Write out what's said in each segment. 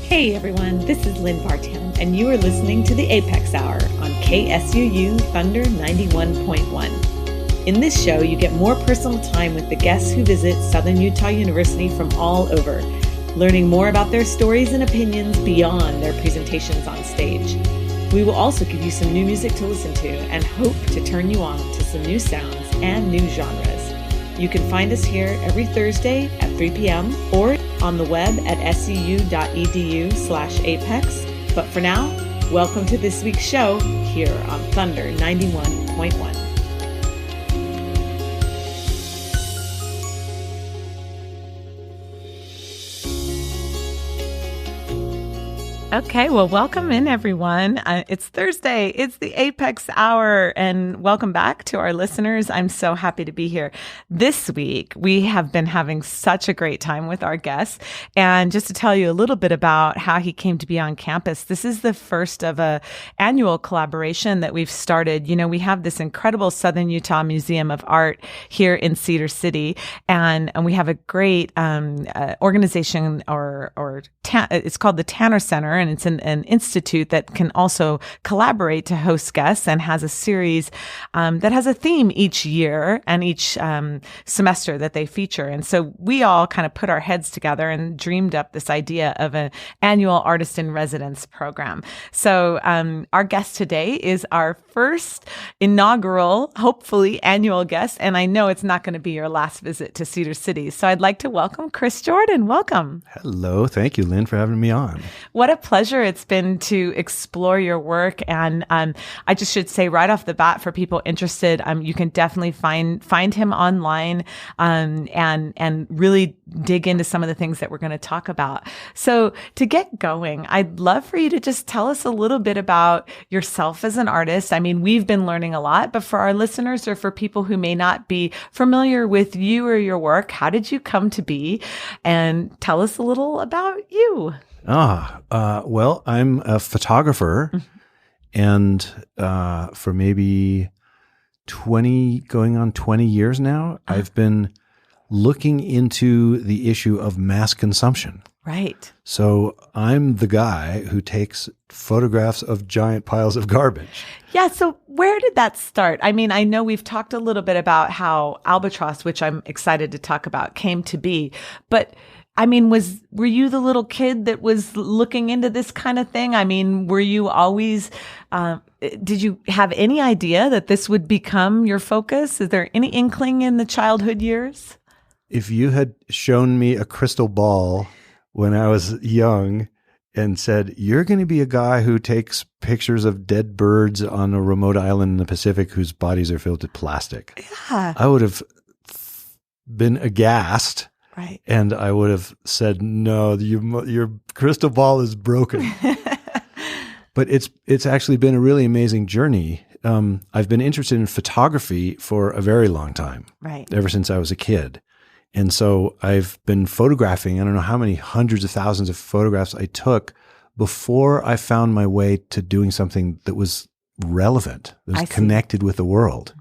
Hey everyone, this is Lynn Bartown, and you are listening to the Apex Hour on KSUU Thunder 91.1. In this show, you get more personal time with the guests who visit Southern Utah University from all over, learning more about their stories and opinions beyond their presentations on stage. We will also give you some new music to listen to and hope to turn you on to some new sounds and new genres. You can find us here every Thursday at 3 p.m. or on the web at seu.edu/apex. But for now, welcome to this week's show here on Thunder 91.1. Okay, well, welcome in, everyone. It's Thursday. It's the Apex Hour, and welcome back to our listeners. I'm so happy to be here. This week, we have been having such a great time with our guests. And just to tell you a little bit about how he came to be on campus, this is the first of an annual collaboration that we've started. You know, we have this incredible Southern Utah Museum of Art here in Cedar City, and we have a great organization, it's called the Tanner Center. And it's an institute that can also collaborate to host guests and has a series that has a theme each year and each semester that they feature. And so we all kind of put our heads together and dreamed up this idea of an annual artist in residence program. So our guest today is our first inaugural, hopefully annual guest. And I know it's not going to be your last visit to Cedar City. So I'd like to welcome Chris Jordan. Welcome. Hello. Thank you, Lynn, for having me on. What a pleasure it's been to explore your work. And I just should say right off the bat, for people interested, you can definitely find him online and really dig into some of the things that we're going to talk about. So to get going, I'd love for you to just tell us a little bit about yourself as an artist. I mean, we've been learning a lot, but for our listeners or for people who may not be familiar with you or your work, how did you come to be? And tell us a little about you. Well, I'm a photographer, and for maybe 20 years now, I've been looking into the issue of mass consumption. Right. So I'm the guy who takes photographs of giant piles of garbage. Yeah. So where did that start? I mean, I know we've talked a little bit about how Albatross, which I'm excited to talk about, came to be, but I mean, were you the little kid that was looking into this kind of thing? I mean, were you always, did you have any idea that this would become your focus? Is there any inkling in the childhood years? If you had shown me a crystal ball when I was young and said, you're going to be a guy who takes pictures of dead birds on a remote island in the Pacific whose bodies are filled with plastic, yeah, I would have been aghast. Right. And I would have said, no, your crystal ball is broken. But it's actually been a really amazing journey. I've been interested in photography for a very long time, right? Ever since I was a kid. And so I've been photographing, I don't know how many hundreds of thousands of photographs I took before I found my way to doing something that was relevant, that was connected with the world.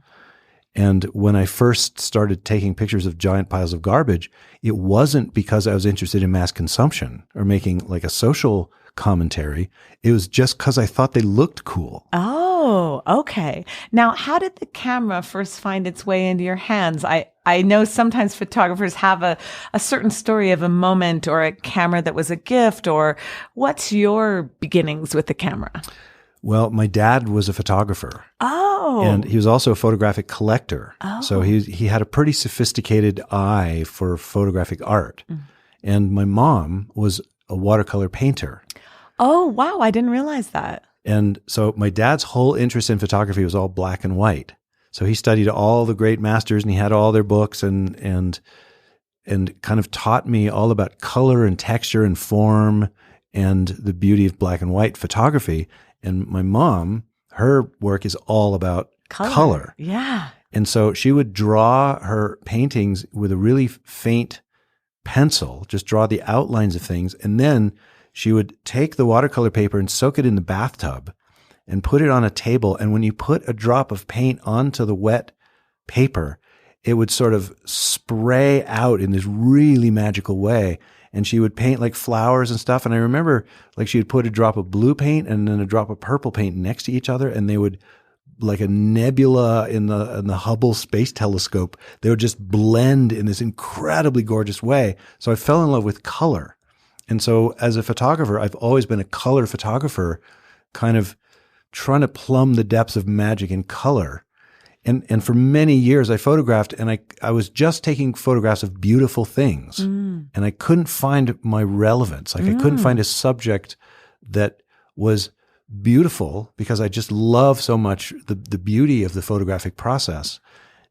And when I first started taking pictures of giant piles of garbage, it wasn't because I was interested in mass consumption or making like a social commentary. It was just because I thought they looked cool. Oh, okay. Now, how did the camera first find its way into your hands? I know sometimes photographers have a certain story of a moment or a camera that was a gift, or what's your beginnings with the camera? Well, my dad was a photographer. Oh. And he was also a photographic collector. Oh. So he had a pretty sophisticated eye for photographic art. And my mom was a watercolor painter. Oh, wow. I didn't realize that. And so my dad's whole interest in photography was all black and white. So he studied all the great masters and he had all their books and kind of taught me all about color and texture and form and the beauty of black and white photography. And my mom, her work is all about color. Yeah. And so she would draw her paintings with a really faint pencil, just draw the outlines of things. And then she would take the watercolor paper and soak it in the bathtub and put it on a table. And when you put a drop of paint onto the wet paper, it would sort of spray out in this really magical way. and she would paint like flowers and stuff. And I remember like she would put a drop of blue paint and then a drop of purple paint next to each other, and they would, like a nebula in the Hubble Space Telescope, they would just blend in this incredibly gorgeous way. So I fell in love with color. And so as a photographer, I've always been a color photographer, kind of trying to plumb the depths of magic in color. And for many years I photographed, and I was just taking photographs of beautiful things. And I couldn't find my relevance. Like I couldn't find a subject that was beautiful, because I just love so much the beauty of the photographic process,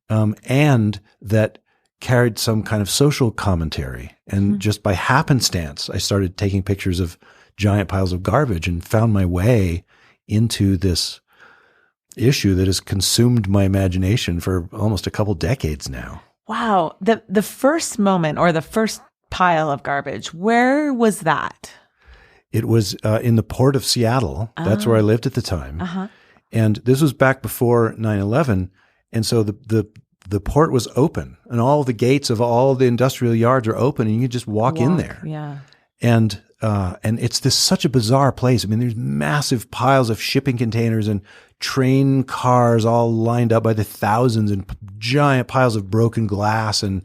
and that carried some kind of social commentary. And just by happenstance, I started taking pictures of giant piles of garbage and found my way into this issue that has consumed my imagination for almost a couple decades now. Wow. The first moment, or the first pile of garbage, where was that? It was in the port of Seattle. That's where I lived at the time. And this was back before 9/11. And so the port was open, and all the gates of all the industrial yards are open, and you could just walk in there. Yeah. And it's such a bizarre place. I mean, there's massive piles of shipping containers and train cars all lined up by the thousands, and giant piles of broken glass and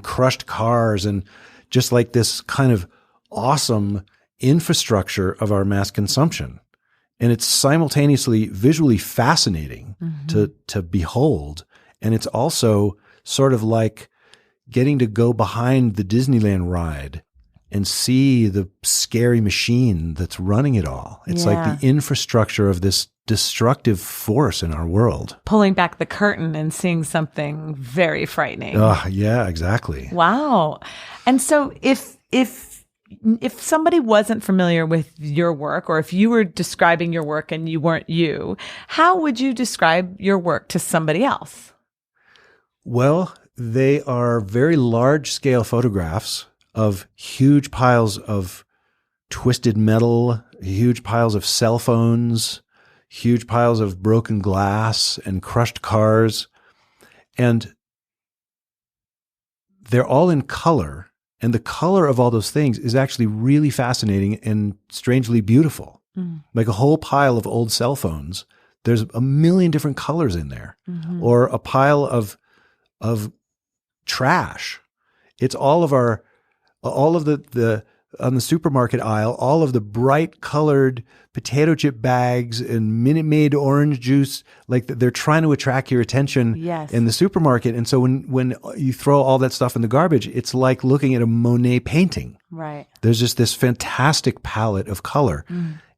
crushed cars, and just like this kind of awesome infrastructure of our mass consumption. And it's simultaneously visually fascinating to behold. And it's also sort of like getting to go behind the Disneyland ride and see the scary machine that's running it all. It's like the infrastructure of this destructive force in our world. Pulling back the curtain and seeing something very frightening. Yeah, exactly. Wow. And so if somebody wasn't familiar with your work, or if you were describing your work and you weren't you, how would you describe your work to somebody else? Well, they are very large-scale photographs of huge piles of twisted metal, huge piles of cell phones, huge piles of broken glass and crushed cars. And they're all in color. And the color of all those things is actually really fascinating and strangely beautiful. Like a whole pile of old cell phones, there's a million different colors in there. Or a pile of trash. It's all of the on the supermarket aisle, all of the bright colored potato chip bags and Minute Maid orange juice, like they're trying to attract your attention in the supermarket. And so when you throw all that stuff in the garbage, it's like looking at a Monet painting. Right. There's just this fantastic palette of color.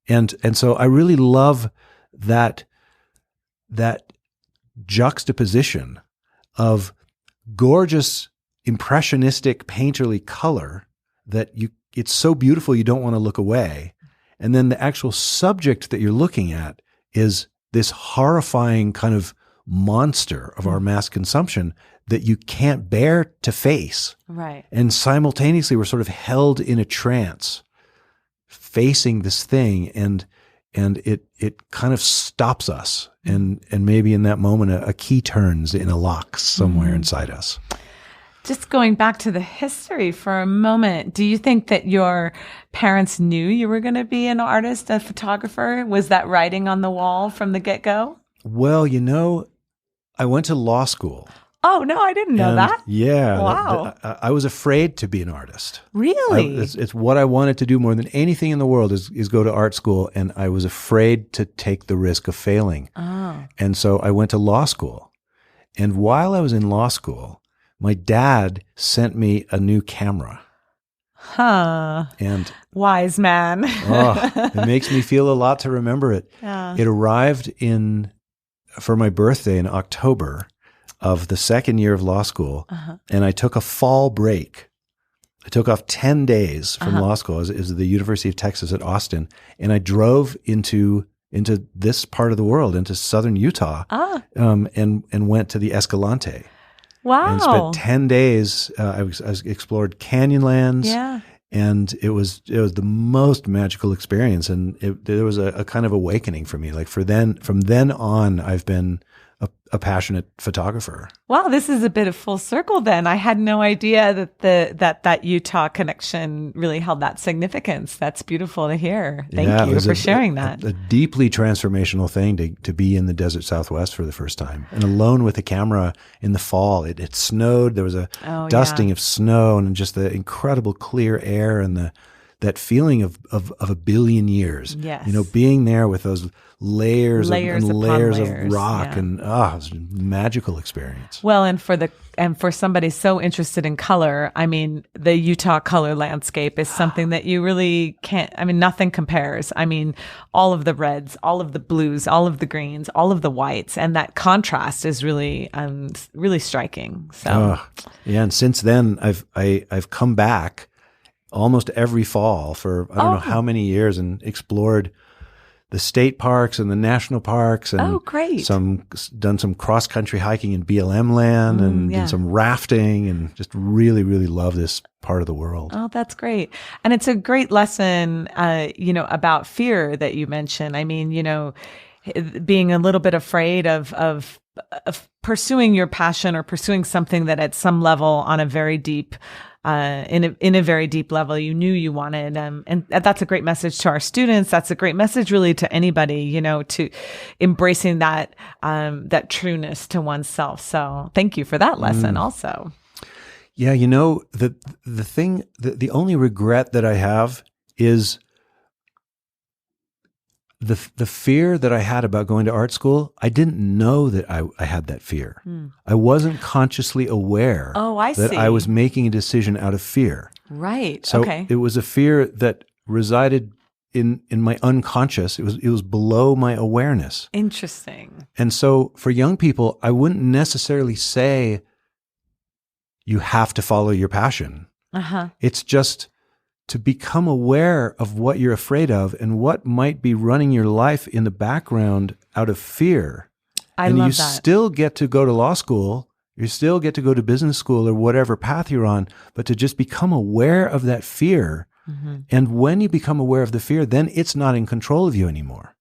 And so I really love that juxtaposition of gorgeous, impressionistic, painterly color that it's so beautiful you don't want to look away. And then the actual subject that you're looking at is this horrifying kind of monster of our mass consumption that you can't bear to face. Right. And simultaneously, we're sort of held in a trance facing this thing, and it kind of stops us. And maybe in that moment, a key turns in a lock somewhere inside us. Just going back to the history for a moment, do you think that your parents knew you were going to be an artist, a photographer? Was that writing on the wall from the get-go? Well, I went to law school. Oh, no, I didn't know that. Yeah. Wow. I was afraid to be an artist. Really? It's what I wanted to do more than anything in the world is go to art school. And I was afraid to take the risk of failing. Oh. And so I went to law school. And while I was in law school, my dad sent me a new camera. Huh. And wise man. it makes me feel a lot to remember it. Yeah. It arrived for my birthday in October of the second year of law school. And I took a fall break. I took off 10 days from law school. It was at the University of Texas at Austin. And I drove into this part of the world, into southern Utah, and went to the Escalante. Wow. And spent 10 days. I explored Canyonlands. Yeah. And it was the most magical experience. And there was a kind of awakening for me. Like from then on, I've been a passionate photographer. Wow, this is a bit of full circle then. I had no idea that that Utah connection really held that significance. That's beautiful to hear. Thank you for sharing that. A deeply transformational thing to be in the desert Southwest for the first time and alone with a camera in the fall. It snowed. There was a dusting of snow and just the incredible clear air and that feeling of a billion years. Yes. Being there with those layers layers of rock and it was a magical experience. Well, and for somebody so interested in color, I mean, the Utah color landscape is something that you really can't, I mean, nothing compares. I mean, all of the reds, all of the blues, all of the greens, all of the whites, and that contrast is really, really striking. So, and since then I've come back almost every fall for I don't know how many years and explored the state parks and the national parks and great. Done some cross country hiking in BLM land and did some rafting and just really, really love this part of the world. Oh, that's great. And it's a great lesson, about fear that you mentioned. I mean, being a little bit afraid of pursuing your passion or pursuing something that at some level on a very deep in a very deep level you knew you wanted, and that's a great message to our students. That's a great message really to anybody, to embracing that trueness to oneself. So thank you for that lesson also. Yeah, the only regret that I have is the fear that I had about going to art school. I didn't know that I had that fear. I wasn't consciously aware that I was making a decision out of fear. Right. So it was a fear that resided in my unconscious. It was below my awareness. Interesting. And so for young people, I wouldn't necessarily say you have to follow your passion. It's just to become aware of what you're afraid of and what might be running your life in the background out of fear. I love that. You still get to go to law school, you still get to go to business school or whatever path you're on, but to just become aware of that fear. And when you become aware of the fear, then it's not in control of you anymore.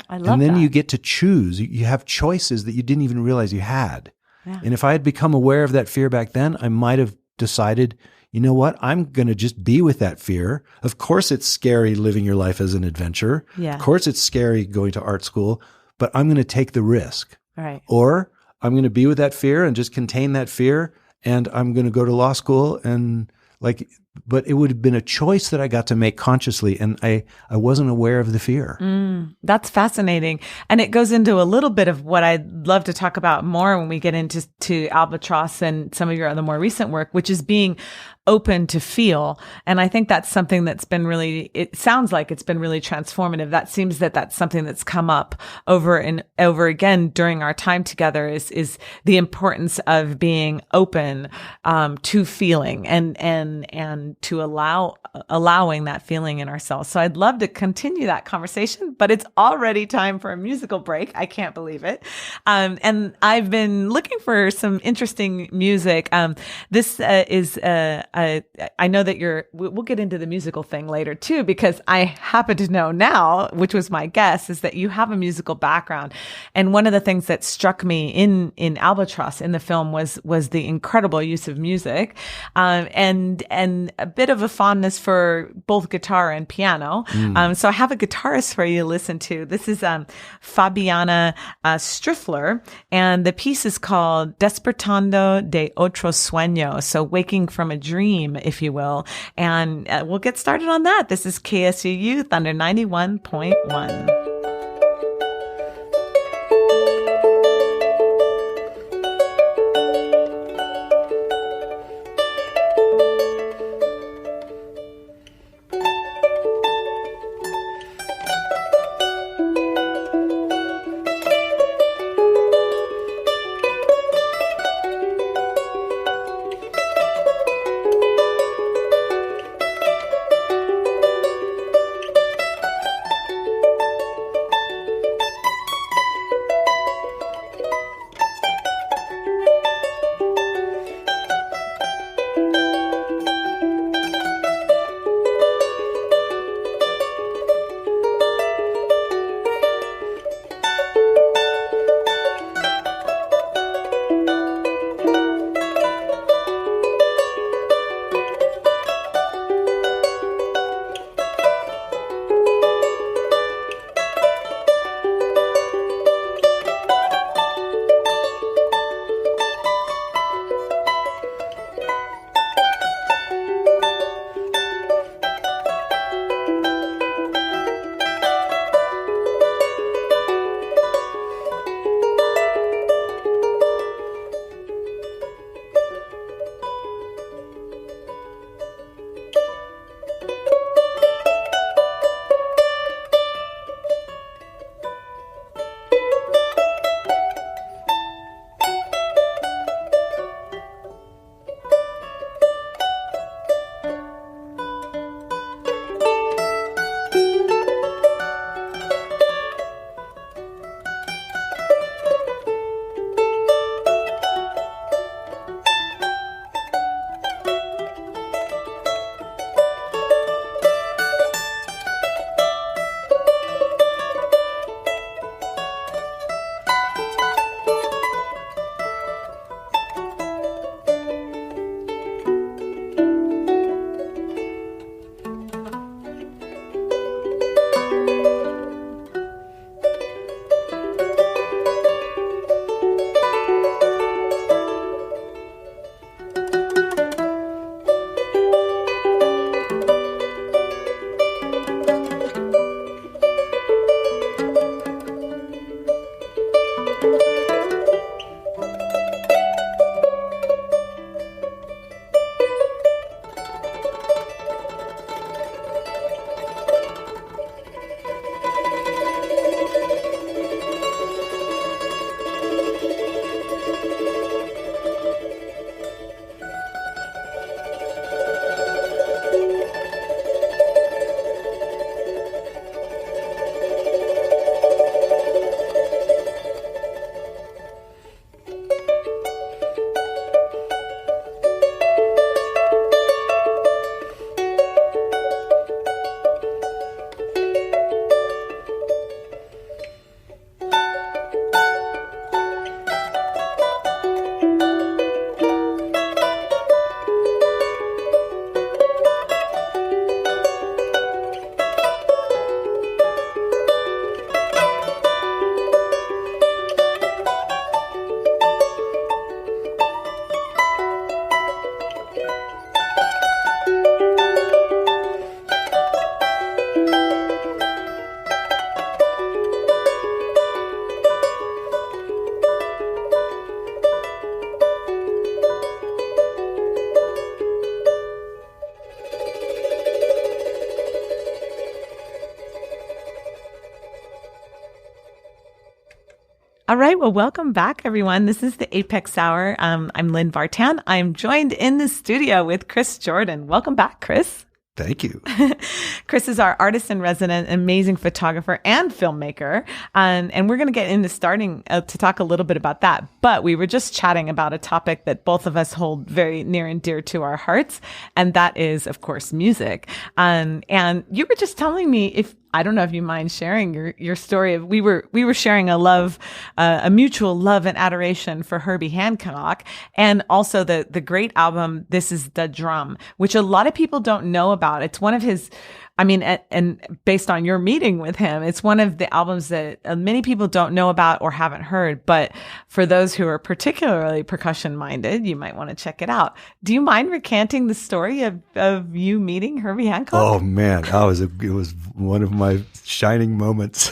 I love that. And then you get to choose. You have choices that you didn't even realize you had. Yeah. And if I had become aware of that fear back then, I might have decided, you know what? I'm going to just be with that fear. Of course, it's scary living your life as an adventure. Yeah. Of course, it's scary going to art school, but I'm going to take the risk. Right. Or I'm going to be with that fear and just contain that fear. And I'm going to go to law school but it would have been a choice that I got to make consciously, and I wasn't aware of the fear. That's fascinating. And it goes into a little bit of what I'd love to talk about more when we get into Albatross and some of your other more recent work, which is being open to feel. And I think that's something that's been really, it sounds like it's been really transformative. That seems that's something that's come up over and over again during our time together is the importance of being open to feeling and to allowing that feeling in ourselves. So I'd love to continue that conversation, but it's already time for a musical break. I can't believe it. And I've been looking for some interesting music. This is I know that we'll get into the musical thing later too, because I happen to know now, which was my guess, is that you have a musical background. And one of the things that struck me in Albatross in the film was the incredible use of music, and a bit of a fondness for both guitar and piano. So I have a guitarist for you to listen to. This is Fabiana Striffler, and the piece is called Despertando de Otro Sueño. So waking from a dream, if you will. And we'll get started on that. This is KSUU Thunder 91.1. All right. Well, welcome back, everyone. This is the Apex Hour. I'm Lynn Vartan. I'm joined in the studio with Chris Jordan. Welcome back, Chris. Thank you. Chris is our artist in resident, amazing photographer and filmmaker. And we're going to get into starting to talk a little bit about that. But we were just chatting about a topic that both of us hold very near and dear to our hearts. And that is, of course, music. And you were just telling me I don't know if you mind sharing your story of we were sharing a mutual love and adoration for Herbie Hancock, and also the great album This Is Da Drum, which a lot of people don't know about. It's one of his, and based on your meeting with him, it's one of the albums that many people don't know about or haven't heard. But for those who are particularly percussion minded, you might want to check it out. Do you mind recanting the story of you meeting Herbie Hancock? Oh man, it was one of my shining moments.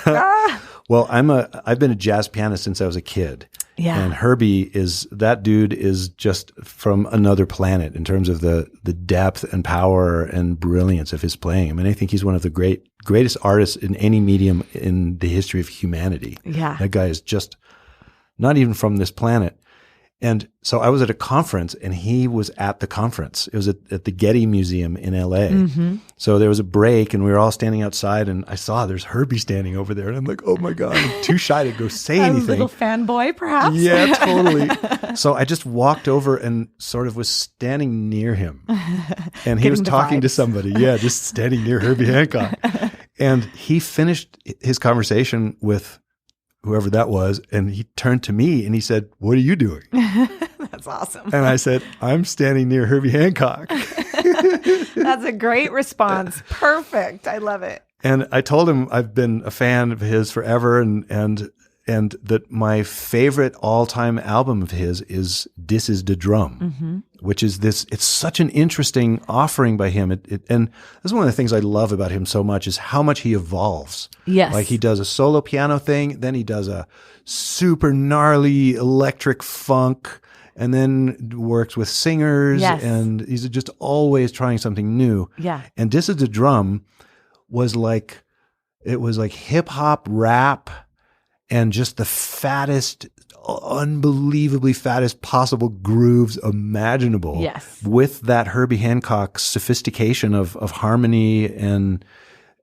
Well, I've been a jazz pianist since I was a kid. Yeah. And Herbie that dude is just from another planet in terms of the depth and power and brilliance of his playing. I think he's one of the greatest artists in any medium in the history of humanity. Yeah. That guy is just not even from this planet. And so I was at a conference and he was at the conference. It was at the Getty Museum in LA. Mm-hmm. So there was a break and we were all standing outside and I saw there's Herbie standing over there. And I'm like, oh my God, I'm too shy to go say anything. A little fanboy, perhaps? Yeah, totally. So I just walked over and sort of was standing near him. And he was talking to somebody. Yeah, just standing near Herbie Hancock. And he finished his conversation with whoever that was, and he turned to me and he said, "What are you doing?" That's awesome. And I said, "I'm standing near Herbie Hancock." That's a great response. Perfect. I love it. And I told him I've been a fan of his forever, and that my favorite all-time album of his is "Dis Is Da Drum," which is this. It's such an interesting offering by him. And that's one of the things I love about him so much is how much he evolves. Yes, like he does a solo piano thing, then he does a super gnarly electric funk, and then works with singers. Yes. And he's just always trying something new. Yeah. And "Dis Is Da Drum" was like hip hop rap. And just the fattest, unbelievably fattest possible grooves imaginable. Yes. With that Herbie Hancock sophistication of harmony and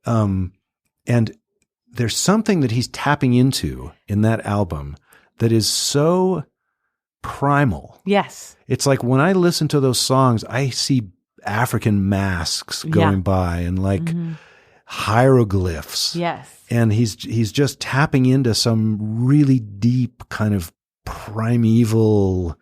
there's something that he's tapping into in that album that is so primal. Yes. It's like when I listen to those songs, I see African masks going by and like hieroglyphs. Yes. And he's just tapping into some really deep kind of primeval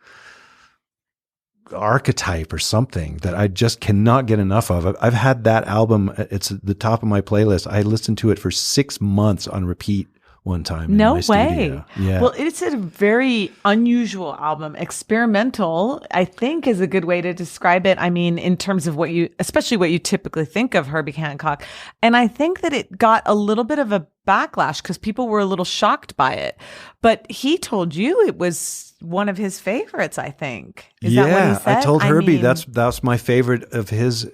archetype or something that I just cannot get enough of. I've had that album. It's at the top of my playlist. I listened to it for 6 months on repeat one time. No in my way. Studio. Yeah. Well, it's a very unusual album. Experimental, I think, is a good way to describe it. I mean, in terms of especially what you typically think of Herbie Hancock. And I think that it got a little bit of a backlash because people were a little shocked by it. But he told you it was one of his favorites, I think. Is that what he said? I told Herbie that's my favorite of his.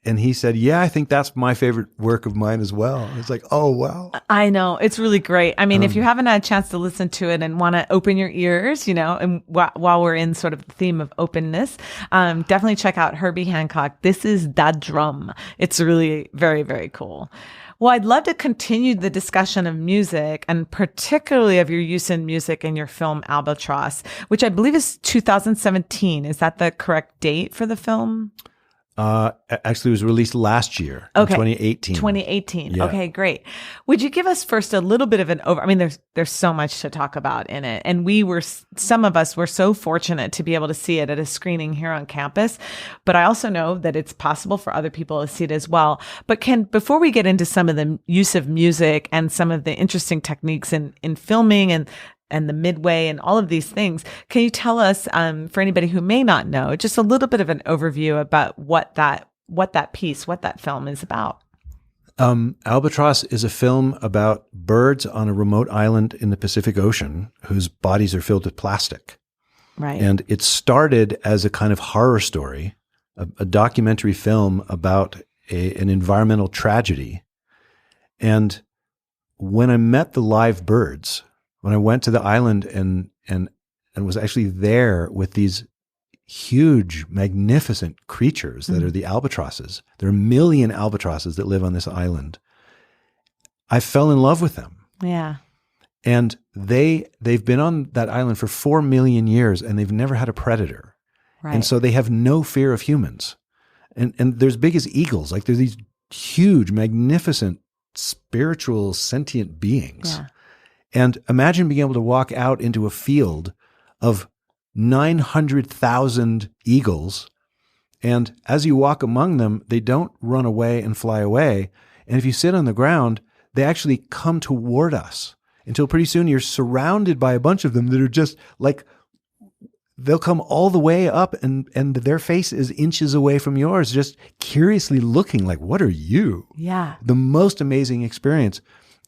And he said, "Yeah, I think that's my favorite work of mine as well." It's like, oh, wow. I know. It's really great. I mean, if you haven't had a chance to listen to it and want to open your ears, and while we're in sort of the theme of openness, definitely check out Herbie Hancock. This is Da Drum. It's really very, very cool. Well, I'd love to continue the discussion of music and particularly of your use in music in your film Albatross, which I believe is 2017. Is that the correct date for the film? Actually, it was released last year, in 2018. 2018. Yeah. Okay, great. Would you give us first a little bit of an I mean, there's so much to talk about in it. And some of us were so fortunate to be able to see it at a screening here on campus. But I also know that it's possible for other people to see it as well. But before we get into some of the use of music and some of the interesting techniques in filming and the midway and all of these things, can you tell us, for anybody who may not know, just a little bit of an overview about what that film is about? Albatross is a film about birds on a remote island in the Pacific Ocean whose bodies are filled with plastic. Right. And it started as a kind of horror story, a documentary film about an environmental tragedy. And when I met the live birds, when I went to the island and was actually there with these huge, magnificent creatures that are the albatrosses. There are 1 million albatrosses that live on this island. I fell in love with them. Yeah. And they've been on that island for 4 million years and they've never had a predator. Right. And so they have no fear of humans. And they're as big as eagles. Like they're these huge, magnificent, spiritual, sentient beings. Yeah. And imagine being able to walk out into a field of 900,000 eagles. And as you walk among them, they don't run away and fly away. And if you sit on the ground, they actually come toward us until pretty soon you're surrounded by a bunch of them that are just like, they'll come all the way up and their face is inches away from yours, just curiously looking like, what are you? Yeah. The most amazing experience.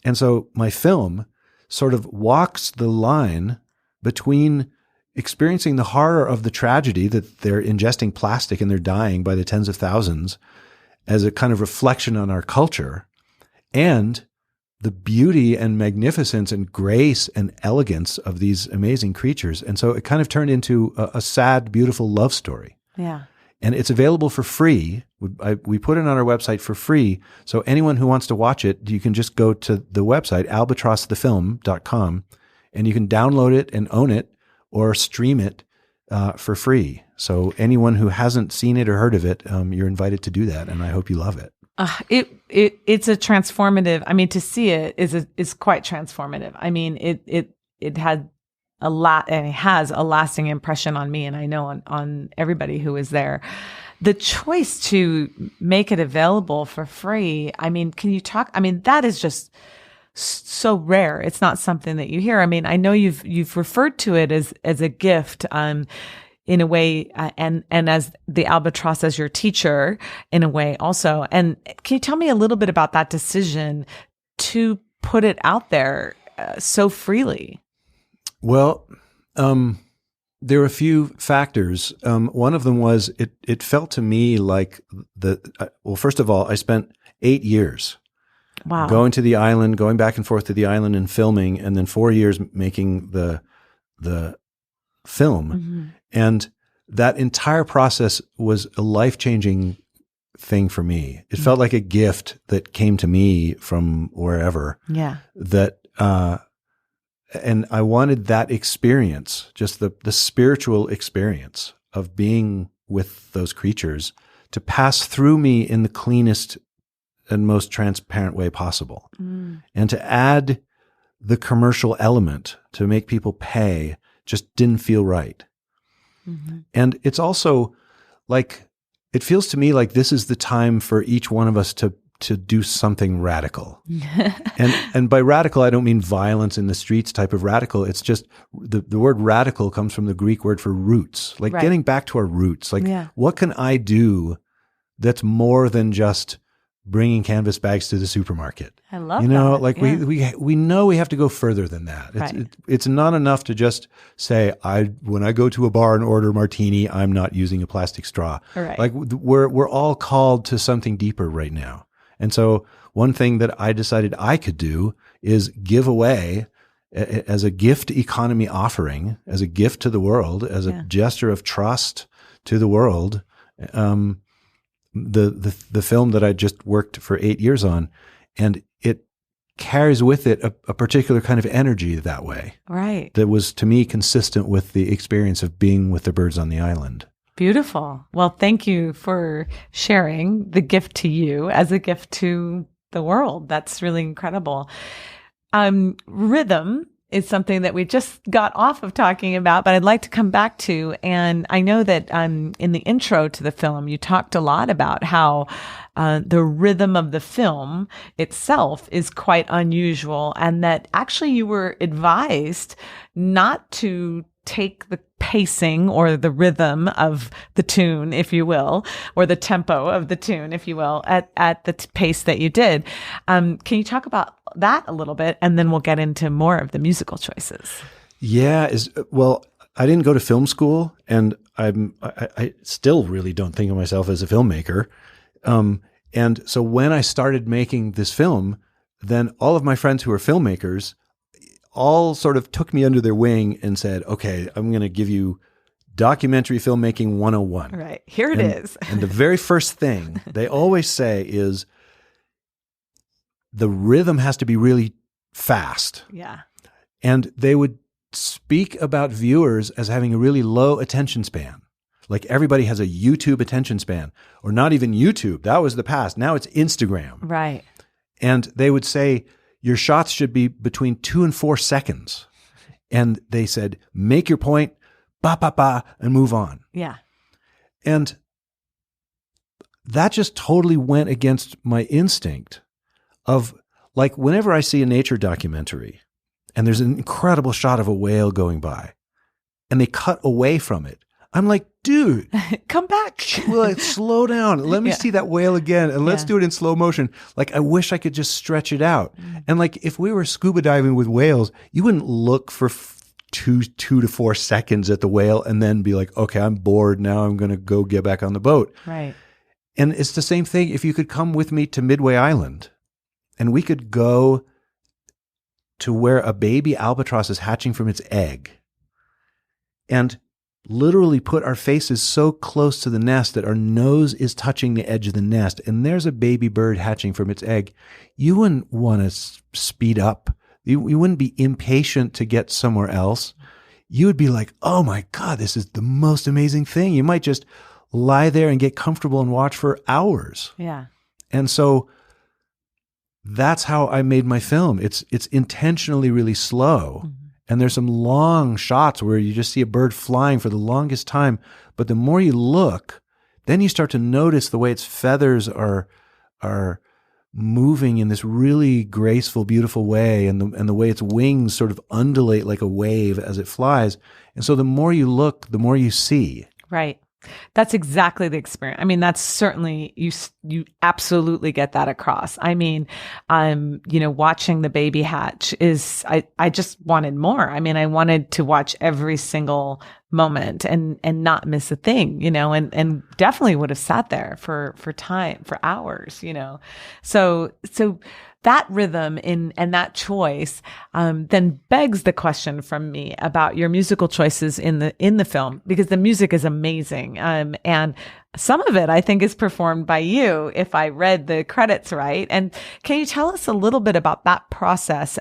And so my film sort of walks the line between experiencing the horror of the tragedy that they're ingesting plastic and they're dying by the tens of thousands as a kind of reflection on our culture, and the beauty and magnificence and grace and elegance of these amazing creatures. And so it kind of turned into a sad, beautiful love story. Yeah. And it's available for free. We put it on our website for free. So anyone who wants to watch it, you can just go to the website, albatrosthefilm.com, and you can download it and own it or stream it for free. So anyone who hasn't seen it or heard of it, you're invited to do that. And I hope you love it. It's a transformative. I mean, to see it is quite transformative. I mean, it had a lot, and it has a lasting impression on me, and I know on everybody who was there. The choice to make it available for free. I mean, can you talk? I mean, that is just so rare. It's not something that you hear. I mean, I know you've referred to it as a gift. In a way, and as the albatross as your teacher in a way also. And can you tell me a little bit about that decision to put it out there so freely? Well, there were a few factors. One of them was it felt to me like well, first of all, I spent 8 years going to the island, going back and forth to the island and filming, and then 4 years making the film. Mm-hmm. And that entire process was a life-changing thing for me. It felt like a gift that came to me from wherever. Yeah. And I wanted that experience, just the spiritual experience of being with those creatures, to pass through me in the cleanest and most transparent way possible. And to add the commercial element to make people pay just didn't feel right. Mm-hmm. And it's also like, it feels to me like this is the time for each one of us to do something radical. and by radical, I don't mean violence in the streets type of radical. It's just the word radical comes from the Greek word for roots, like getting back to our roots. Like, what can I do that's more than just bringing canvas bags to the supermarket? I love that. Like we know we have to go further than that. It's not enough to just say, when I go to a bar and order martini, I'm not using a plastic straw. Right. Like we're all called to something deeper right now. And so one thing that I decided I could do is give away as a gift economy offering, as a gift to the world, as a gesture of trust to the world, the film that I just worked for 8 years on, and it carries with it a particular kind of energy that way. Right. That was, to me, consistent with the experience of being with the birds on the island. Beautiful. Well, thank you for sharing the gift to you as a gift to the world. That's really incredible. Rhythm is something that we just got off of talking about, but I'd like to come back to. And I know that in the intro to the film, you talked a lot about how the rhythm of the film itself is quite unusual, and that actually you were advised not to take the pacing or the rhythm of the tune, if you will, or the tempo of the tune, if you will, at the pace that you did. Can you talk about that a little bit, and then we'll get into more of the musical choices? Yeah, well, I didn't go to film school, and I still really don't think of myself as a filmmaker. And so when I started making this film, then all of my friends who are filmmakers all sort of took me under their wing and said, okay, I'm going to give you documentary filmmaking 101. Right. Here it is. And the very first thing they always say is the rhythm has to be really fast. Yeah. And they would speak about viewers as having a really low attention span. Like everybody has a YouTube attention span, or not even YouTube. That was the past. Now it's Instagram. Right. And they would say your shots should be between 2 and 4 seconds. And they said, make your point, ba, ba, ba, and move on. Yeah. And that just totally went against my instinct of, like, whenever I see a nature documentary and there's an incredible shot of a whale going by and they cut away from it, I'm like, dude, come back. Slow down. Let me see that whale again, and let's do it in slow motion. Like, I wish I could just stretch it out. And like, if we were scuba diving with whales, you wouldn't look for 2 to 4 seconds at the whale and then be like, okay, I'm bored. Now I'm going to go get back on the boat. Right. And it's the same thing. If you could come with me to Midway Island and we could go to where a baby albatross is hatching from its egg and literally put our faces so close to the nest that our nose is touching the edge of the nest, and there's a baby bird hatching from its egg, you wouldn't want to speed up. You wouldn't be impatient to get somewhere else. You would be like, oh my God, this is the most amazing thing. You might just lie there and get comfortable and watch for hours. Yeah. And so that's how I made my film. It's intentionally really slow. Mm-hmm. And there's some long shots where you just see a bird flying for the longest time. But the more you look, then you start to notice the way its feathers are moving in this really graceful, beautiful way, and the way its wings sort of undulate like a wave as it flies. And so the more you look, the more you see. Right. That's exactly the experience. I mean, that's certainly, you absolutely get that across. I mean, watching the baby hatch I just wanted more. I mean, I wanted to watch every single moment and not miss a thing, and definitely would have sat there for hours, So that rhythm and that choice then begs the question from me about your musical choices in the film, because the music is amazing. And some of it I think is performed by you, if I read the credits right. And can you tell us a little bit about that process?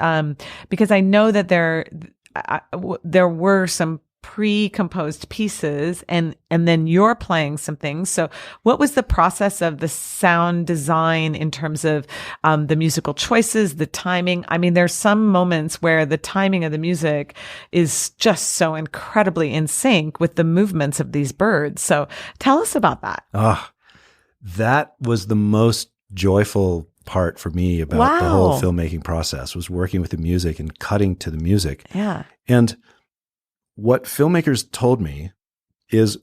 Because I know that there were some pre-composed pieces and then you're playing some things. So what was the process of the sound design in terms of the musical choices, the timing? I mean, there's some moments where the timing of the music is just so incredibly in sync with the movements of these birds. So tell us about that. That was the most joyful part for me about the whole filmmaking process, was working with the music and cutting to the music. Yeah. And what filmmakers told me is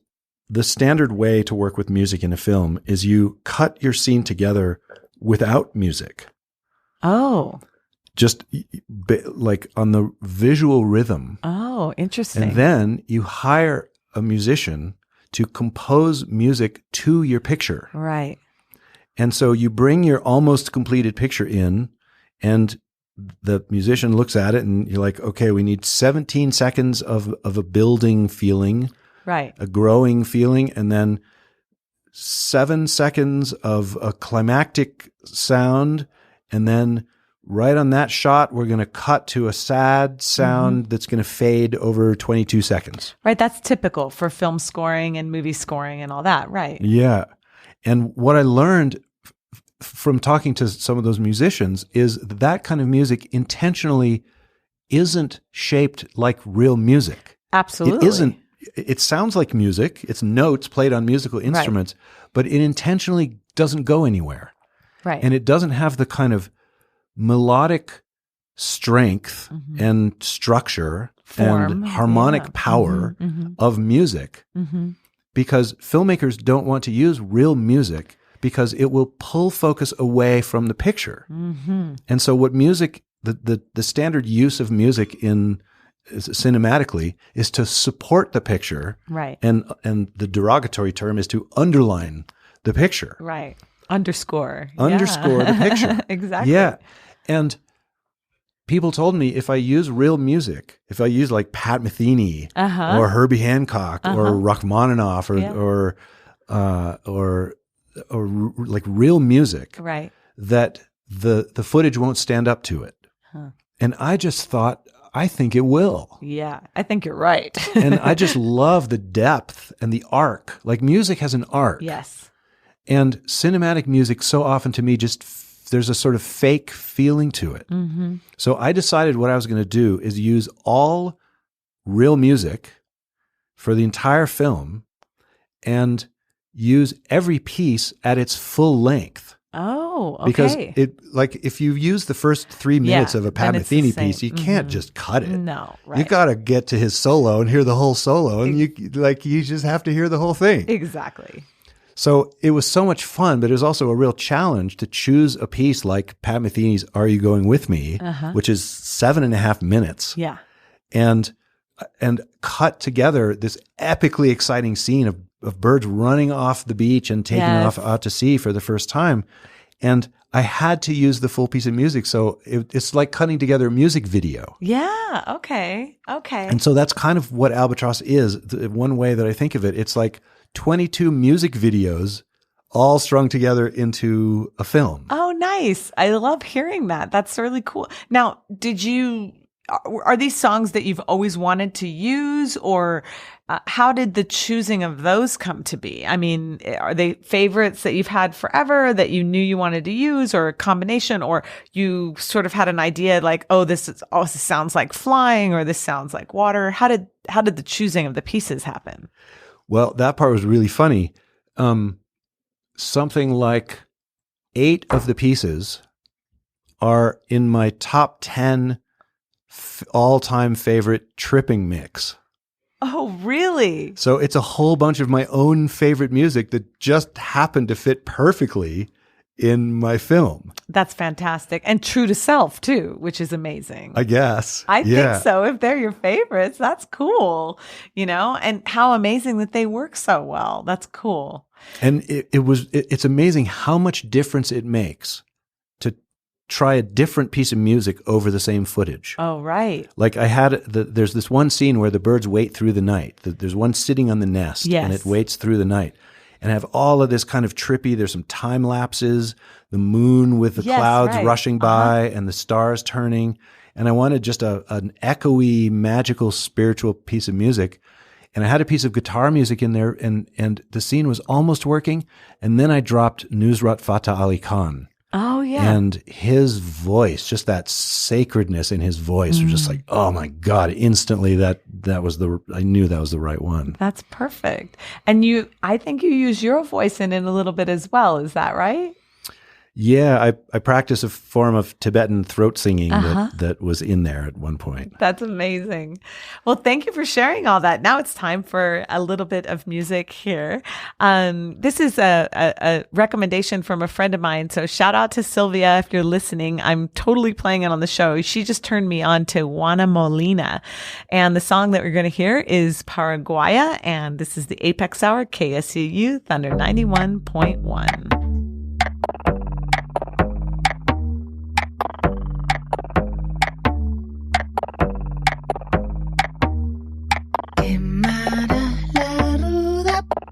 the standard way to work with music in a film is you cut your scene together without music. Oh. Just like on the visual rhythm. Oh, interesting. And then you hire a musician to compose music to your picture. Right. And so you bring your almost completed picture in, and the musician looks at it and you're like, okay, we need 17 seconds of a building feeling, right, a growing feeling, and then 7 seconds of a climactic sound. And then right on that shot, we're going to cut to a sad sound that's going to fade over 22 seconds. Right. That's typical for film scoring and movie scoring and all that. Right. Yeah. And what I learned from talking to some of those musicians is that kind of music intentionally isn't shaped like real music. Absolutely. It isn't. It sounds like music. It's notes played on musical instruments, but it intentionally doesn't go anywhere. Right. And it doesn't have the kind of melodic strength and structure and harmonic power of music, because filmmakers don't want to use real music because it will pull focus away from the picture. And so what music, the standard use of music in cinematically is to support the picture. Right. And the derogatory term is to underline the picture. Right. Underscore the picture. Exactly. Yeah. And people told me if I use real music, if I use like Pat Metheny or Herbie Hancock or Rachmaninoff or like real music, right, that the footage won't stand up to it. Huh. And I just thought, I think it will. Yeah, I think you're right. And I just love the depth and the arc. Like music has an arc. Yes. And cinematic music so often to me there's a sort of fake feeling to it. Mm-hmm. So I decided what I was going to do is use all real music for the entire film and use every piece at its full length. Oh, okay. Because if you use the first 3 minutes of a Pat Metheny piece, you can't just cut it. No, right. You got to get to his solo and hear the whole solo, and you just have to hear the whole thing. Exactly. So it was so much fun, but it was also a real challenge to choose a piece like Pat Metheny's "Are You Going With Me," which is 7.5 minutes. Yeah. And cut together this epically exciting scene of birds running off the beach and taking off out to sea for the first time. And I had to use the full piece of music. So it's like cutting together a music video. Yeah. Okay. And so that's kind of what Albatross is. One way that I think of it, it's like 22 music videos all strung together into a film. Oh, nice. I love hearing that. That's really cool. Now, are these songs that you've always wanted to use, or how did the choosing of those come to be? I mean, are they favorites that you've had forever that you knew you wanted to use, or a combination, or you sort of had an idea like, oh, this sounds like flying, or this sounds like water? How did the choosing of the pieces happen? Well, that part was really funny. Something like 8 of the pieces are in my top 10 all-time favorite tripping mix. Oh, really? So it's a whole bunch of my own favorite music that just happened to fit perfectly in my film. That's fantastic. And true to self too, which is amazing. I guess. I think so. If they're your favorites, that's cool. And how amazing that they work so well. That's cool. And it's amazing how much difference it makes to try a different piece of music over the same footage. Oh, right. Like there's this one scene where the birds wait through the night. There's one sitting on the nest and it waits through the night. And I have all of this kind of trippy, there's some time lapses, the moon with the clouds rushing by and the stars turning. And I wanted just an echoey, magical, spiritual piece of music. And I had a piece of guitar music in there, and the scene was almost working. And then I dropped Nusrat Fateh Ali Khan. Oh, yeah. And his voice, just that sacredness in his voice was just like, oh my God, instantly I knew that was the right one. That's perfect. And I think you use your voice in it a little bit as well. Is that right? Yeah, I practice a form of Tibetan throat singing that was in there at one point. That's amazing. Well, thank you for sharing all that. Now it's time for a little bit of music here. This is a recommendation from a friend of mine. So shout out to Sylvia if you're listening. I'm totally playing it on the show. She just turned me on to Juana Molina. And the song that we're going to hear is Paraguaya. And this is the Apex Hour, KSCU Thunder 91.1.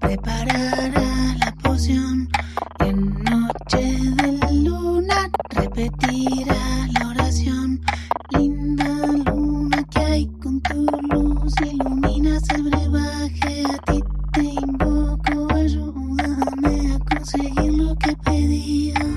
Preparará la poción y en noche de luna repetirá la oración. Linda luna que hay con tu luz iluminas el brebaje. A ti te invoco, ayúdame a conseguir lo que pedía.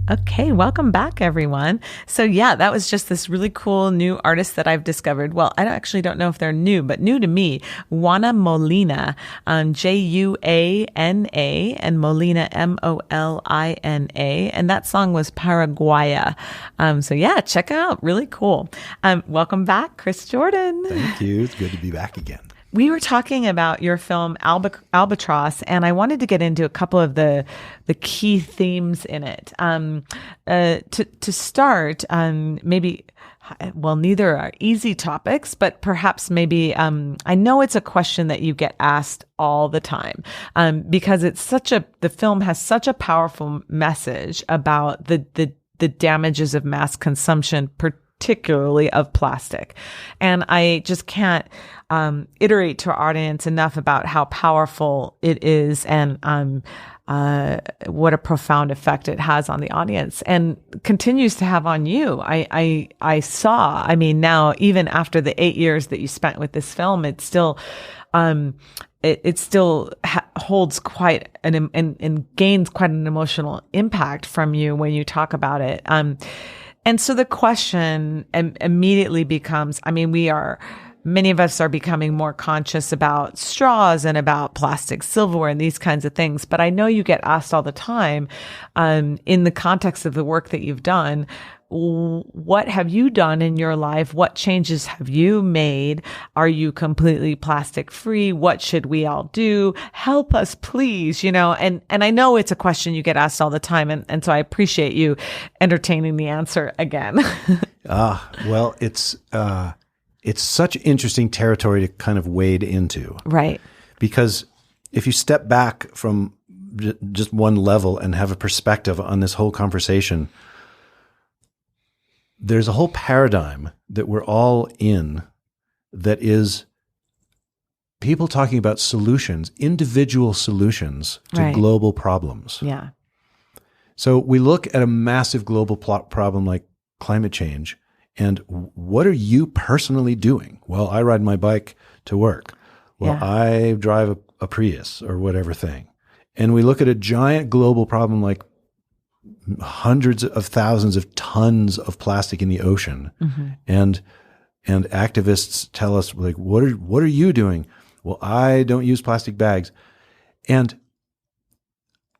Okay, welcome back, everyone. So yeah, that was just this really cool new artist that I've discovered. Well, I actually don't know if they're new, but new to me, Juana Molina, Juana, and Molina, Molina. And that song was Paraguaya. So yeah, check it out. Really cool. Welcome back, Chris Jordan. Thank you. It's good to be back again. We were talking about your film Albatross, and I wanted to get into a couple of the key themes in it. To start, maybe, well, neither are easy topics, but perhaps maybe, I know it's a question that you get asked all the time, because the film has such a powerful message about the damages of mass consumption, particularly of plastic. And I just can't iterate to our audience enough about how powerful it is and what a profound effect it has on the audience and continues to have on you. I saw, I mean, now, even after the 8 years that you spent with this film, it still holds quite and gains quite an emotional impact from you when you talk about it. And so the question immediately becomes, I mean, many of us are becoming more conscious about straws and about plastic silverware and these kinds of things. But I know you get asked all the time, in the context of the work that you've done, what have you done in your life? What changes have you made? Are you completely plastic free? What should we all do? Help us, please. And I know it's a question you get asked all the time. And so I appreciate you entertaining the answer again. Well, it's such interesting territory to kind of wade into. Right. Because if you step back from just one level and have a perspective on this whole conversation, there's a whole paradigm that we're all in that is people talking about solutions, individual solutions to global problems. Yeah. So we look at a massive global problem like climate change, and what are you personally doing? Well, I ride my bike to work. Well, I drive a Prius or whatever thing. And we look at a giant global problem like hundreds of thousands of tons of plastic in the ocean. Mm-hmm. And activists tell us, like, what are you doing? Well, I don't use plastic bags. And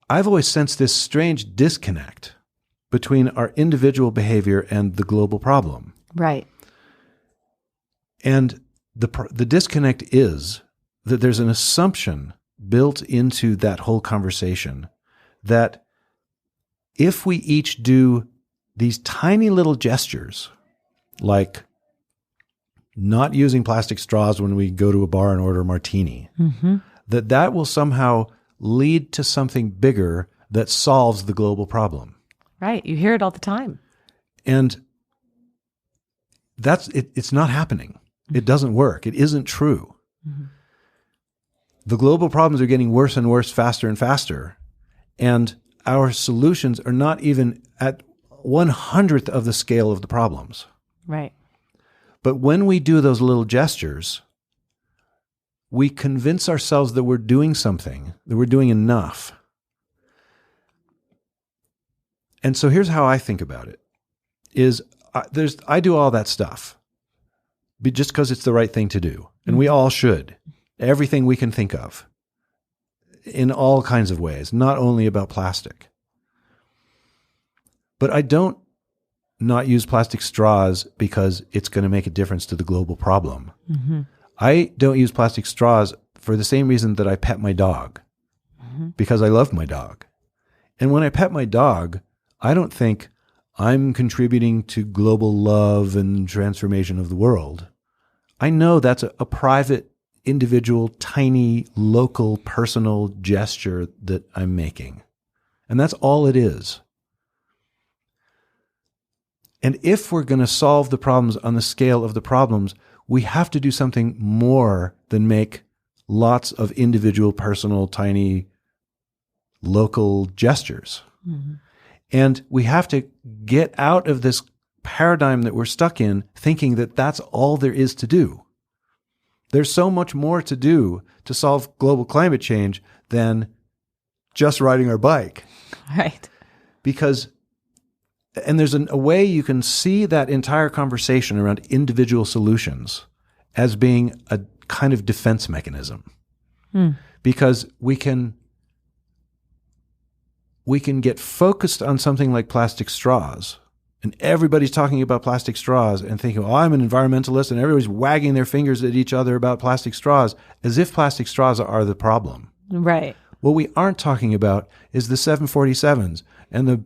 I've always sensed this strange disconnect between our individual behavior and the global problem. Right. And the disconnect is that there's an assumption built into that whole conversation that if we each do these tiny little gestures, like not using plastic straws when we go to a bar and order a martini, mm-hmm. that will somehow lead to something bigger that solves the global problem. Right. You hear it all the time. And that's it. It's not happening. Mm-hmm. It doesn't work. It isn't true. Mm-hmm. The global problems are getting worse and worse, faster and faster. And our solutions are not even at 1/100th of the scale of the problems. Right. But when we do those little gestures, we convince ourselves that we're doing something, that we're doing enough. And so here's how I think about it, is I do all that stuff just because it's the right thing to do. And we all should. Everything we can think of in all kinds of ways, not only about plastic. But I don't not use plastic straws because it's going to make a difference to the global problem. Mm-hmm. I don't use plastic straws for the same reason that I pet my dog, mm-hmm. because I love my dog. And when I pet my dog, I don't think I'm contributing to global love and transformation of the world. I know that's a private, individual, tiny, local, personal gesture that I'm making. And that's all it is. And if we're going to solve the problems on the scale of the problems, we have to do something more than make lots of individual, personal, tiny, local gestures. Mm-hmm. And we have to get out of this paradigm that we're stuck in, thinking that that's all there is to do. There's so much more to do to solve global climate change than just riding our bike. Right. Because And there's a way you can see that entire conversation around individual solutions as being a kind of defense mechanism. Because we can get focused on something like plastic straws, and everybody's talking about plastic straws and thinking, oh, I'm an environmentalist, and everybody's wagging their fingers at each other about plastic straws as if plastic straws are the problem. Right. What we aren't talking about is the 747s and the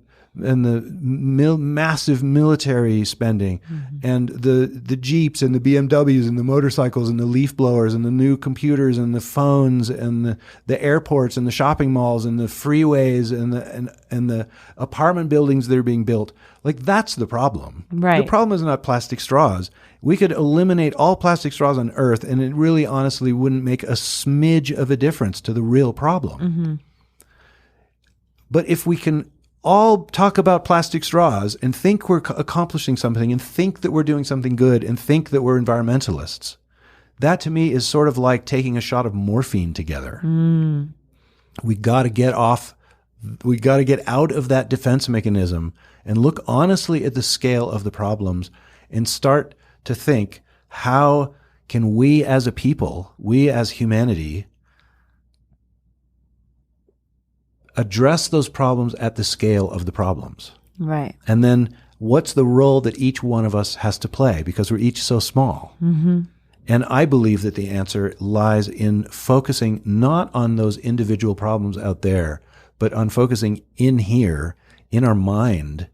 massive military spending, and the Jeeps and the BMWs and the motorcycles and the leaf blowers and the new computers and the phones and the airports and the shopping malls and the freeways and the apartment buildings that are being built. Like, that's the problem. Right. The problem is not plastic straws. We could eliminate all plastic straws on Earth, and it really honestly wouldn't make a smidge of a difference to the real problem. But if we can all talk about plastic straws and think we're accomplishing something and think that we're doing something good and think that we're environmentalists, that to me is sort of like taking a shot of morphine together. We got to get out of that defense mechanism and look honestly at the scale of the problems and start to think, how can we as a people, we as humanity, address those problems at the scale of the problems? Right. And then what's the role that each one of us has to play, because we're each so small? And I believe that the answer lies in focusing not on those individual problems out there, but on focusing in here, in our mind,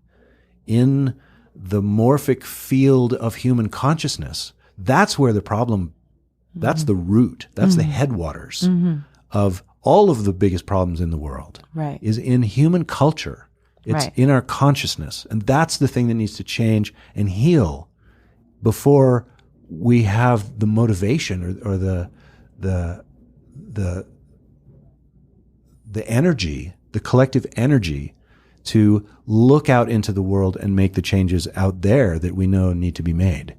in the morphic field of human consciousness. That's where the problem, that's the root, that's the headwaters of all of the biggest problems in the world. Right. Is in human culture. It's in our consciousness. And that's the thing that needs to change and heal before we have the motivation or the energy, the collective energy to look out into the world and make the changes out there that we know need to be made.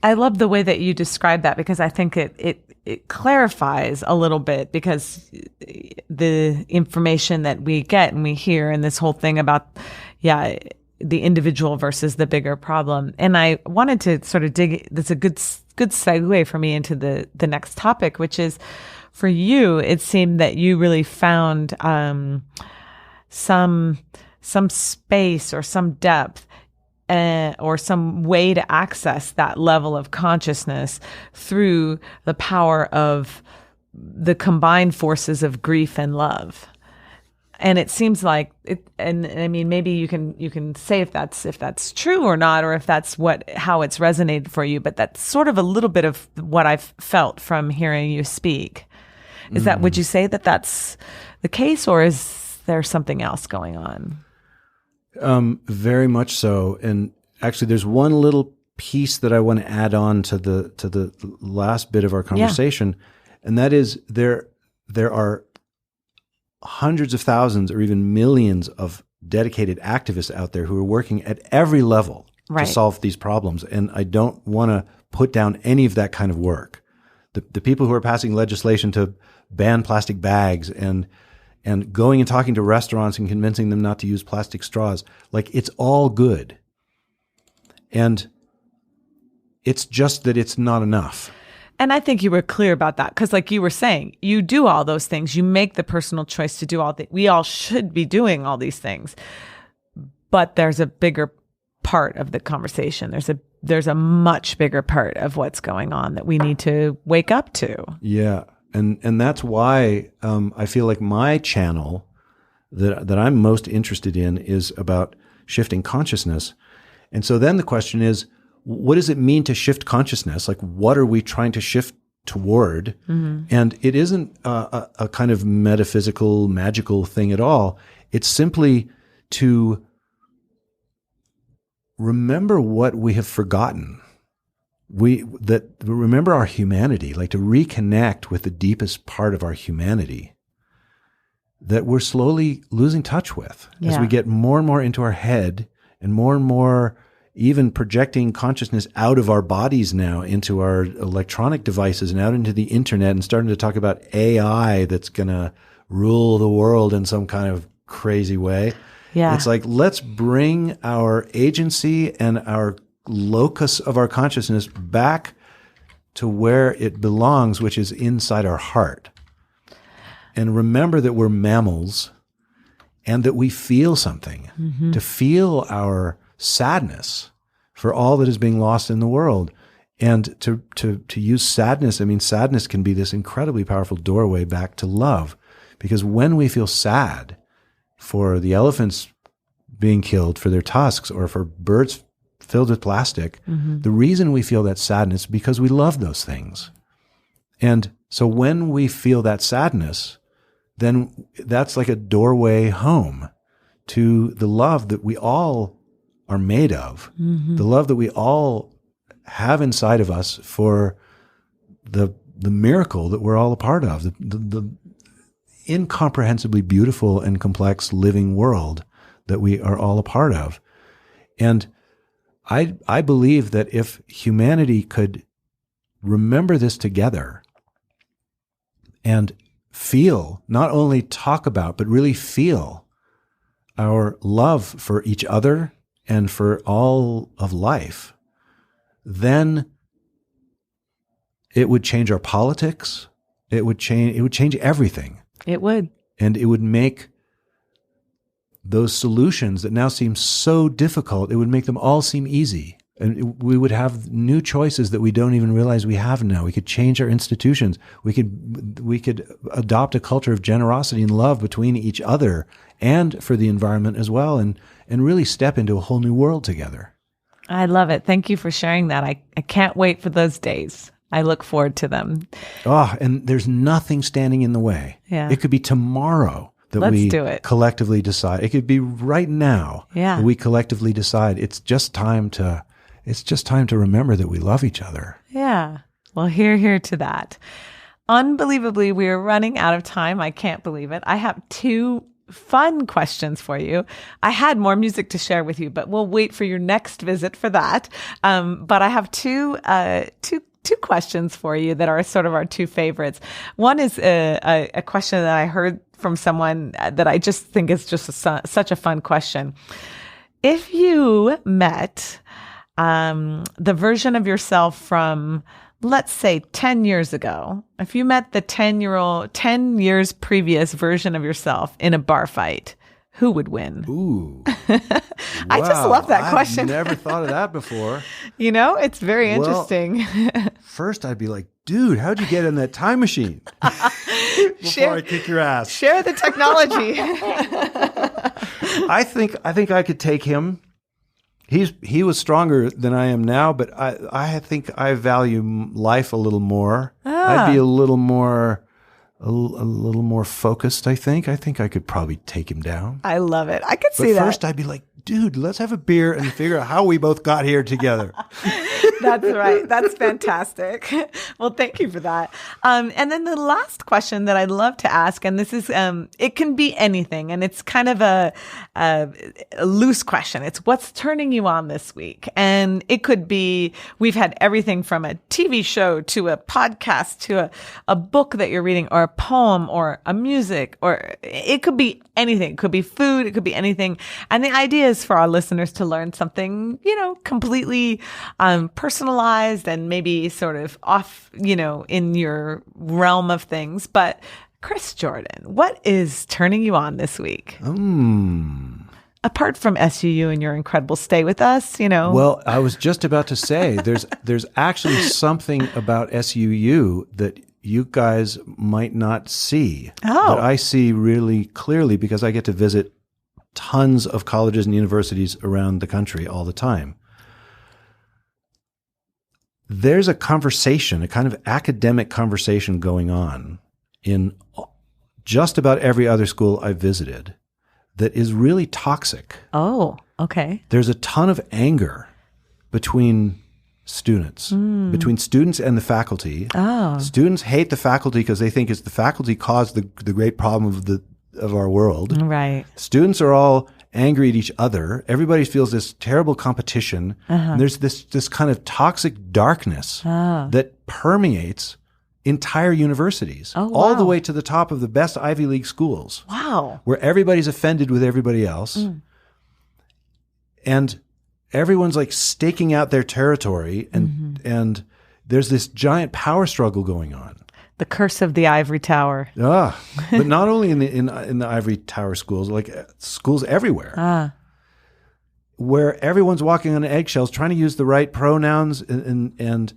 I love the way that you describe that, because I think it clarifies a little bit, because the information that we get and we hear, and this whole thing about, the individual versus the bigger problem. And I wanted to sort of that's a good segue for me into the next topic, which is, for you, it seemed that you really found some space or some depth or some way to access that level of consciousness through the power of the combined forces of grief and love. And it seems like it, and I mean, maybe you can say if that's true or not, or if that's how it's resonated for you. But that's sort of a little bit of what I've felt from hearing you speak. Is that, would you say that that's the case, or is there something else going on? Very much so. And actually, there's one little piece that I want to add on to the last bit of our conversation, and that is there are hundreds of thousands or even millions of dedicated activists out there who are working at every level to solve these problems. And I don't want to put down any of that kind of work. The people who are passing legislation to ban plastic bags and going and talking to restaurants and convincing them not to use plastic straws, like, it's all good. And it's just that it's not enough. And I think you were clear about that, because like you were saying, you do all those things. You make the personal choice to do all the, we all should be doing all these things. But there's a bigger part of the conversation. There's a much bigger part of what's going on that we need to wake up to. Yeah. And that's why I feel like my channel that I'm most interested in is about shifting consciousness. And so then the question is, what does it mean to shift consciousness? Like, what are we trying to shift toward? Mm-hmm. And it isn't a kind of metaphysical, magical thing at all. It's simply to remember what we have forgotten. Remember our humanity, like to reconnect with the deepest part of our humanity that we're slowly losing touch with as we get more and more into our head and more even projecting consciousness out of our bodies now into our electronic devices and out into the internet, and starting to talk about AI that's going to rule the world in some kind of crazy way. Yeah. It's like, let's bring our agency and our locus of our consciousness back to where it belongs, which is inside our heart. And remember that we're mammals and that we feel something. To feel our sadness for all that is being lost in the world. And to use sadness, I mean, sadness can be this incredibly powerful doorway back to love. Because when we feel sad for the elephants being killed for their tusks or for birds filled with plastic, the reason we feel that sadness is because we love those things. And so when we feel that sadness, then that's like a doorway home to the love that we all are made of, the love that we all have inside of us for the miracle that we're all a part of, the incomprehensibly beautiful and complex living world that we are all a part of. And I believe that if humanity could remember this together and feel, not only talk about, but really feel our love for each other and for all of life, then it would change our politics. It would change everything. It would. And it would make those solutions that now seem so difficult, it would make them all seem easy. And we would have new choices that we don't even realize we have now. We could change our institutions. We could adopt a culture of generosity and love between each other and for the environment as well, and really step into a whole new world together. I love it. Thank you for sharing that. I can't wait for those days. I look forward to them. Oh, and there's nothing standing in the way. Yeah. It could be tomorrow that Let's we do it. collectively decide. It could be right now that we collectively decide. It's just time to remember that we love each other. Yeah. Well, hear to that. Unbelievably, we are running out of time. I can't believe it. I have 2 fun questions for you. I had more music to share with you, but we'll wait for your next visit for that. But I have two questions for you that are sort of our 2 favorites. One is a question that I heard from someone that I just think is just such a fun question. If you met the version of yourself from, let's say, 10 years ago, if you met the 10 years previous version of yourself in a bar fight, who would win? Ooh. I just love that question. I've never thought of that before. It's very interesting. First, I'd be like, dude, how'd you get in that time machine? Before I kick your ass. Share the technology. I think I could take him. He was stronger than I am now, but I think I value life a little more. I'd be a little more focused, I think. I think I could probably take him down. I love it. I could see that. But first I'd be like, dude, let's have a beer and figure out how we both got here together. That's right. That's fantastic. Well, thank you for that. And then the last question that I'd love to ask, and this is, it can be anything, and it's kind of a loose question. It's what's turning you on this week? And it could be, we've had everything from a TV show to a podcast to a book that you're reading or a poem or a music, or it could be anything. It could be food. It could be anything. And the idea is for our listeners to learn something, completely personalized and maybe sort of off, in your realm of things. But Chris Jordan, what is turning you on this week? Apart from SUU and your incredible stay with us, Well, I was just about to say, there's actually something about SUU that you guys might not see. That I see really clearly because I get to visit tons of colleges and universities around the country all the time. There's a conversation, a kind of academic conversation going on in just about every other school I've visited that is really toxic. Oh, okay. There's a ton of anger between students and the faculty. Oh. Students hate the faculty because they think it's the faculty caused the great problem of our world. Right. Students are all angry at each other. Everybody feels this terrible competition. And there's this kind of toxic darkness that permeates entire universities, Oh, all the wow. way to the top of the best Ivy League schools, Wow. where everybody's offended with everybody else. And everyone's like staking out their territory, and there's this giant power struggle going on. The curse of the ivory tower. But not only in the ivory tower schools, like schools everywhere, where everyone's walking on eggshells, trying to use the right pronouns, and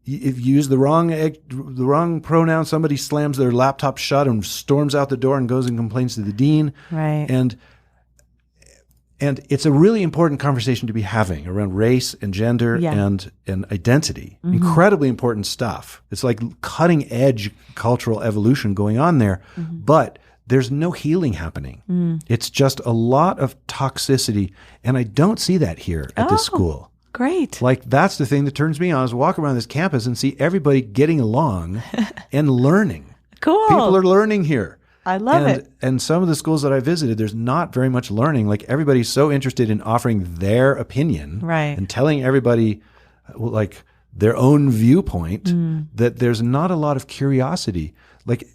if you use the wrong pronoun, somebody slams their laptop shut and storms out the door and goes and complains to the dean. Right. And it's a really important conversation to be having around race and gender and identity. Incredibly important stuff. It's like cutting edge cultural evolution going on there, but there's no healing happening. It's just a lot of toxicity, and I don't see that here at this school. Great. Like, that's the thing that turns me on, is walk around this campus and see everybody getting along and learning. Cool. People are learning here. I love it. And some of the schools that I visited, there's not very much learning. Like, everybody's so interested in offering their opinion, Right. and telling everybody like their own viewpoint, that there's not a lot of curiosity. Like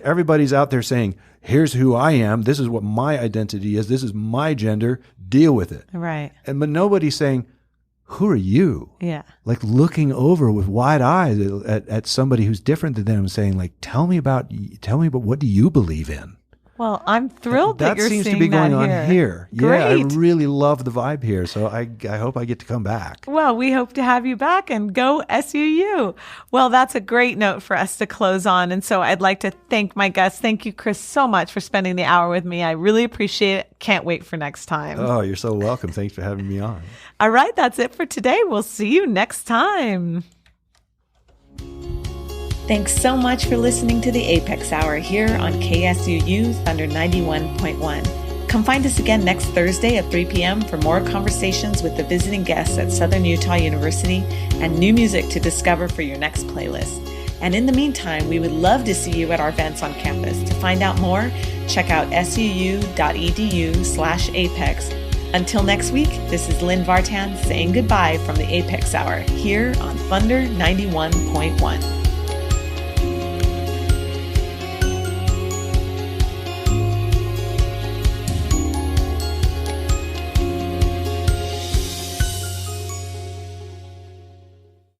everybody's out there saying, here's who I am, this is what my identity is, this is my gender, deal with it. Right. But nobody's saying, who are you? Yeah. Like, looking over with wide eyes at somebody who's different than them, saying, like, tell me about what do you believe in? Well, I'm thrilled that you're seems seeing to be going that on here. Great. Yeah, I really love the vibe here. So I hope I get to come back. Well, we hope to have you back, and go SUU. Well, that's a great note for us to close on. And so I'd like to thank my guests. Thank you, Chris, so much for spending the hour with me. I really appreciate it. Can't wait for next time. Oh, you're so welcome. Thanks for having me on. All right, that's it for today. We'll see you next time. Thanks so much for listening to the Apex Hour here on KSUU Thunder 91.1. Come find us again next Thursday at 3 p.m. for more conversations with the visiting guests at Southern Utah University and new music to discover for your next playlist. And in the meantime, we would love to see you at our events on campus. To find out more, check out suu.edu/apex. Until next week, this is Lynn Vartan saying goodbye from the Apex Hour here on Thunder 91.1.